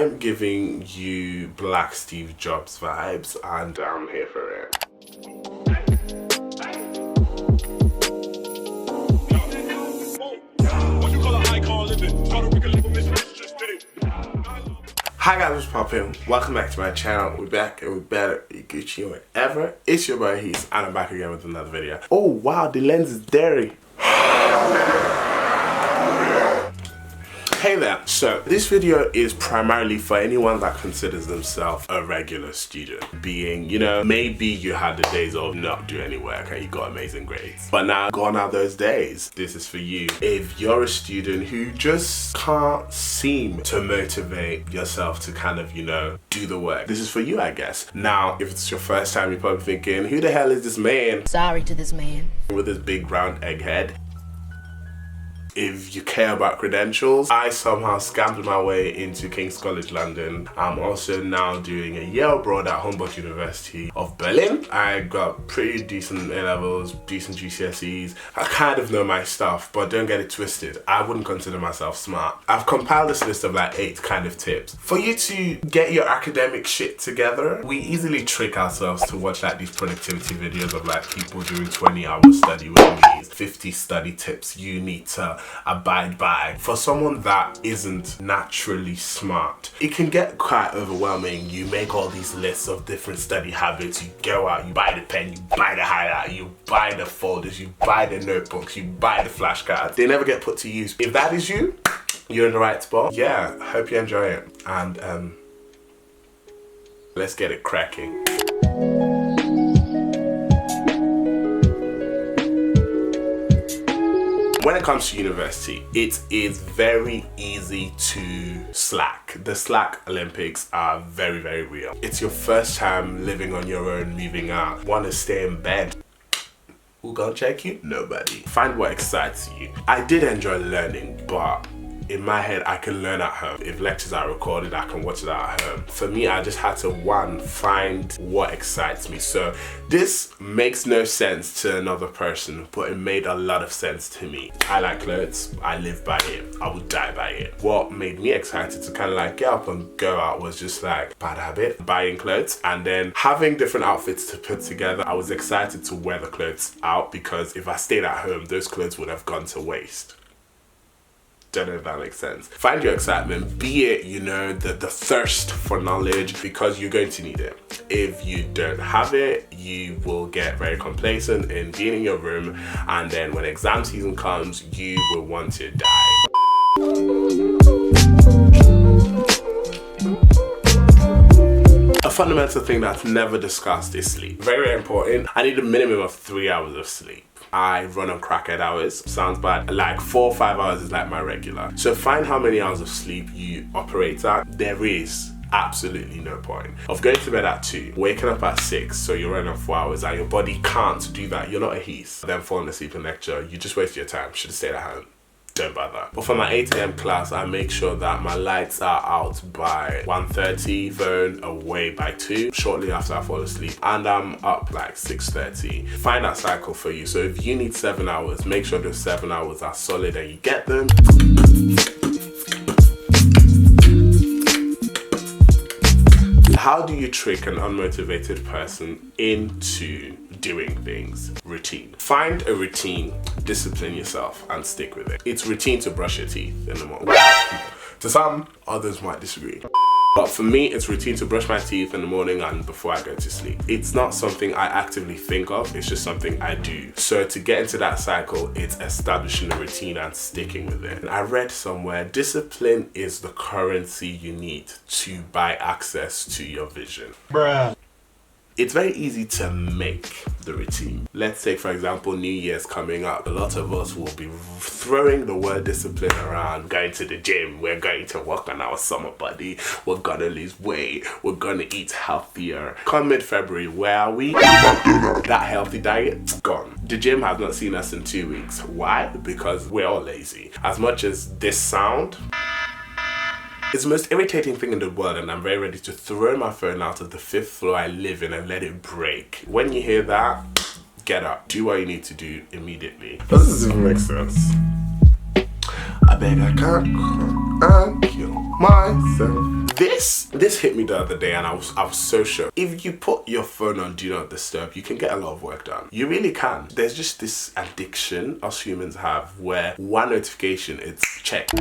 I'm giving you Black Steve Jobs vibes, and I'm here for it. Hi guys, what's poppin'? Welcome back to my channel. We're back and we're better, we Gucci whatever. It's your boy ehis, and I'm back again with another video. Oh wow, the lens is dirty. Hey there. So this video is primarily for anyone that considers themselves a regular student. Being, you know, maybe you had the days of not doing any work and you got amazing grades. But now, gone are those days. This is for you. If you're a student who just can't seem to motivate yourself to kind of, you know, do the work, this is for you, I guess. Now, if it's your first time, you're probably thinking, who the hell is this man? Sorry to this man. With his big round egg head. If you care about credentials, I somehow scammed my way into King's College London. I'm also now doing a year abroad at Humboldt University of Berlin. I got pretty decent A-levels, decent GCSEs. I kind of know my stuff, but don't get it twisted. I wouldn't consider myself smart. I've compiled this list of like 8 kind of tips. For you to get your academic shit together, we easily trick ourselves to watch like these productivity videos of like people doing 20-hour study with these 50 study tips you need to abide by. For someone that isn't naturally smart, it can get quite overwhelming. You make all these lists of different study habits, you go out, you buy the pen, you buy the highlighter, you buy the folders, you buy the notebooks, you buy the flashcards. They never get put to use. If that is you, you're in the right spot. Yeah, hope you enjoy it, and let's get it cracking. When it comes to university, it is very easy to slack. The Slack Olympics are very, very real. It's your first time living on your own, moving out, want to stay in bed. Who gonna check you? Nobody. Find what excites you. I did enjoy learning, but in my head, I can learn at home. If lectures are recorded, I can watch it at home. For me, I just had to, one, find what excites me. So this makes no sense to another person, but it made a lot of sense to me. I like clothes. I live by it. I would die by it. What made me excited to kind of like get up and go out was just like bad habit, buying clothes and then having different outfits to put together. I was excited to wear the clothes out because if I stayed at home, those clothes would have gone to waste. Don't know if that makes sense. Find your excitement, be it, you know, the thirst for knowledge, because you're going to need it. If you don't have it, you will get very complacent in being in your room, and then when exam season comes, you will want to die. A fundamental thing that's never discussed is sleep. Very, very important. I need a minimum of 3 hours of sleep. I run on crackhead hours. Sounds bad. Like 4 or 5 hours is like my regular. So find how many hours of sleep you operate at. There is absolutely no point of going to bed at 2, waking up at 6, so you're running on 4 hours and your body can't do that. You're not ehis. Then falling asleep in lecture. You just waste your time. Should have stayed at home. Don't bother. But for my 8 AM class, I make sure that my lights are out by 1:30, phone away by 2, shortly after I fall asleep, and I'm up like 6:30. Find that cycle for you. So if you need 7 hours, make sure those 7 hours are solid and you get them. How do you trick an unmotivated person into doing things? Routine. Find a routine, discipline yourself, and stick with it. It's routine to brush your teeth in the morning. To some, others might disagree. But for me, it's routine to brush my teeth in the morning and before I go to sleep. It's not something I actively think of, it's just something I do. So to get into that cycle, it's establishing a routine and sticking with it. And I read somewhere, discipline is the currency you need to buy access to your vision. Bruh. It's very easy to make the routine. Let's say, for example, New Year's coming up. A lot of us will be throwing the word discipline around, going to the gym, we're going to work on our summer body, we're gonna lose weight, we're gonna eat healthier. Come mid-February, where are we? That healthy diet, gone. The gym has not seen us in 2 weeks. Why? Because we're all lazy. As much as this sound, it's the most irritating thing in the world, and I'm very ready to throw my phone out of the 5th floor I live in and let it break. When you hear that, get up. Do what you need to do immediately. Does this even make sense? I beg I can't and kill myself. This hit me the other day and I was so shocked. If you put your phone on do not disturb, you can get a lot of work done. You really can. There's just this addiction us humans have where one notification, it's check. Do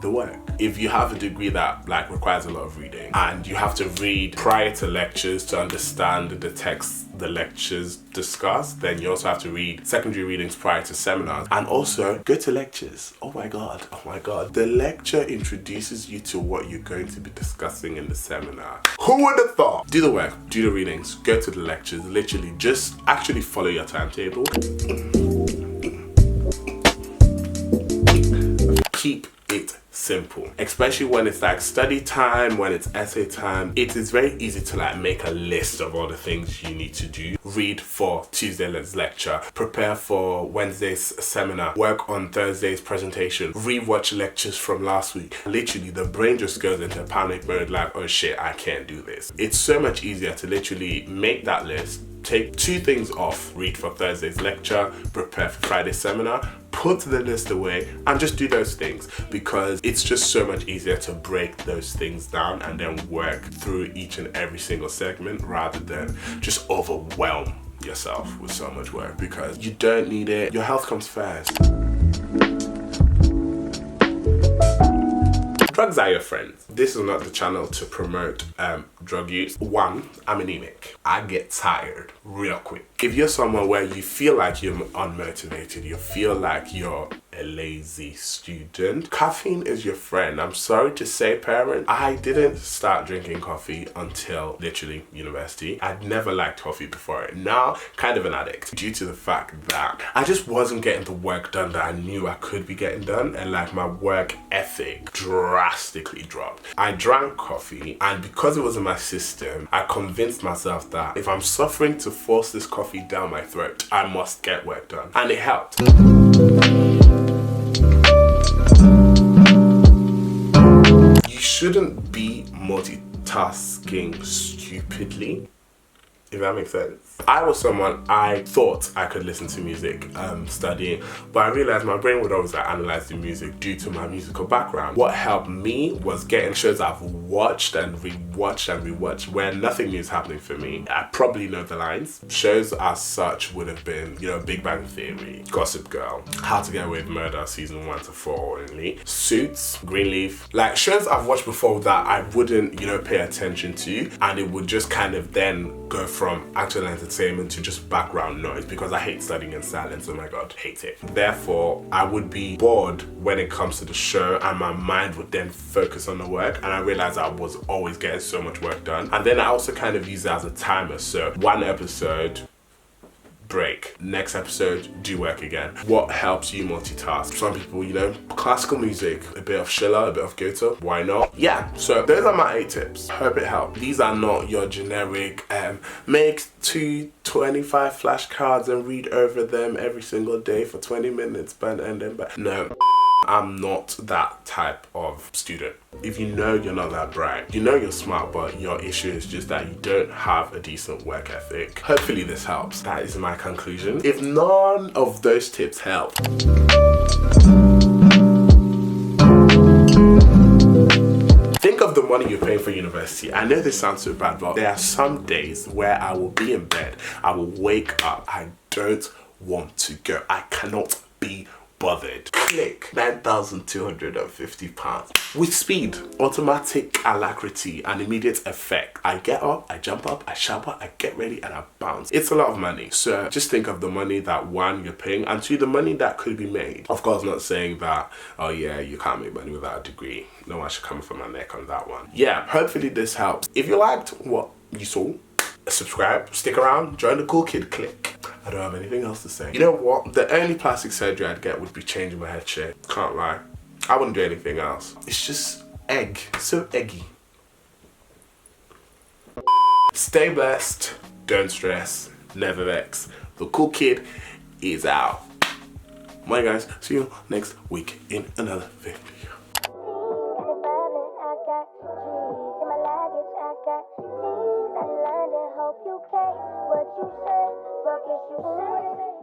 the work. If you have a degree that like requires a lot of reading and you have to read prior to lectures to understand the text the lectures discuss, then you also have to read secondary readings prior to seminars and also go to lectures. Oh my god, the lecture introduces you to what you're going to be discussing in the seminar. Who would have thought? Do the work, do the readings, go to the lectures, literally just actually follow your timetable. Keep it simple, especially when it's like study time, when it's essay time. It is very easy to like make a list of all the things you need to do. Read for Tuesday's lecture, prepare for Wednesday's seminar, work on Thursday's presentation, rewatch lectures from last week. Literally the brain just goes into panic mode like, oh shit, I can't do this. It's so much easier to literally make that list, take 2 things off, read for Thursday's lecture, prepare for Friday's seminar, put the list away and just do those things, because it's just so much easier to break those things down and then work through each and every single segment rather than just overwhelm yourself with so much work, because you don't need it. Your health comes first. Drugs are your friends. This is not the channel to promote drug use. One, I'm anemic. I get tired real quick. If you're someone where you feel like you're unmotivated, you feel like you're a lazy student, caffeine is your friend. I'm sorry to say, parent, I didn't start drinking coffee until literally university. I'd never liked coffee before it. Now, kind of an addict due to the fact that I just wasn't getting the work done that I knew I could be getting done, and like my work ethic drastically dropped. I drank coffee, and because it was in my system, I convinced myself that if I'm suffering to force this coffee down my throat, I must get work done, and it helped. You shouldn't be multitasking stupidly, if that makes sense. I was someone, I thought I could listen to music studying, but I realized my brain would always like analyze the music due to my musical background. What helped me was getting shows I've watched and rewatched where nothing new is happening for me. I probably know the lines. Shows as such would have been, you know, Big Bang Theory, Gossip Girl, How to Get Away with Murder season 1 to 4 only, Suits, Greenleaf, like shows I've watched before that I wouldn't, you know, pay attention to, and it would just kind of then go from actual entertainment to just background noise, because I hate studying in silence. Oh my god, hate it. Therefore, I would be bored when it comes to the show and my mind would then focus on the work, and I realized I was always getting so much work done. And then I also kind of use it as a timer, so 1 episode, break, next episode, do work again. What helps you multitask? Some people, you know, classical music, a bit of Schiller, a bit of Goethe, why not? Yeah, so those are my 8 tips. Hope it helped. These are not your generic make 225 flashcards and read over them every single day for 20 minutes, but no. I'm not that type of student. If you know you're not that bright, you know you're smart, but your issue is just that you don't have a decent work ethic. Hopefully this helps. That is my conclusion. If none of those tips help, think of the money you're paying for university. I know this sounds so bad, but there are some days where I will be in bed, I will wake up, I don't want to go, I cannot be bothered. Click, £9,250 with speed, automatic alacrity and immediate effect. I get up, I jump up, I shower, I get ready and I bounce. It's a lot of money, so just think of the money that 1, you're paying, and 2, the money that could be made. Of course, not saying that, oh yeah, you can't make money without a degree. No one should come from my neck on that one. Yeah, hopefully this helps. If you liked what you saw, subscribe, stick around, join the cool kid clique. I don't have anything else to say. You know what? The only plastic surgery I'd get would be changing my head shape. Can't lie. I wouldn't do anything else. It's just egg. So eggy. Stay blessed. Don't stress. Never vex. The cool kid is out. Bye guys. See you next week in another video. What you say, fuck is you say?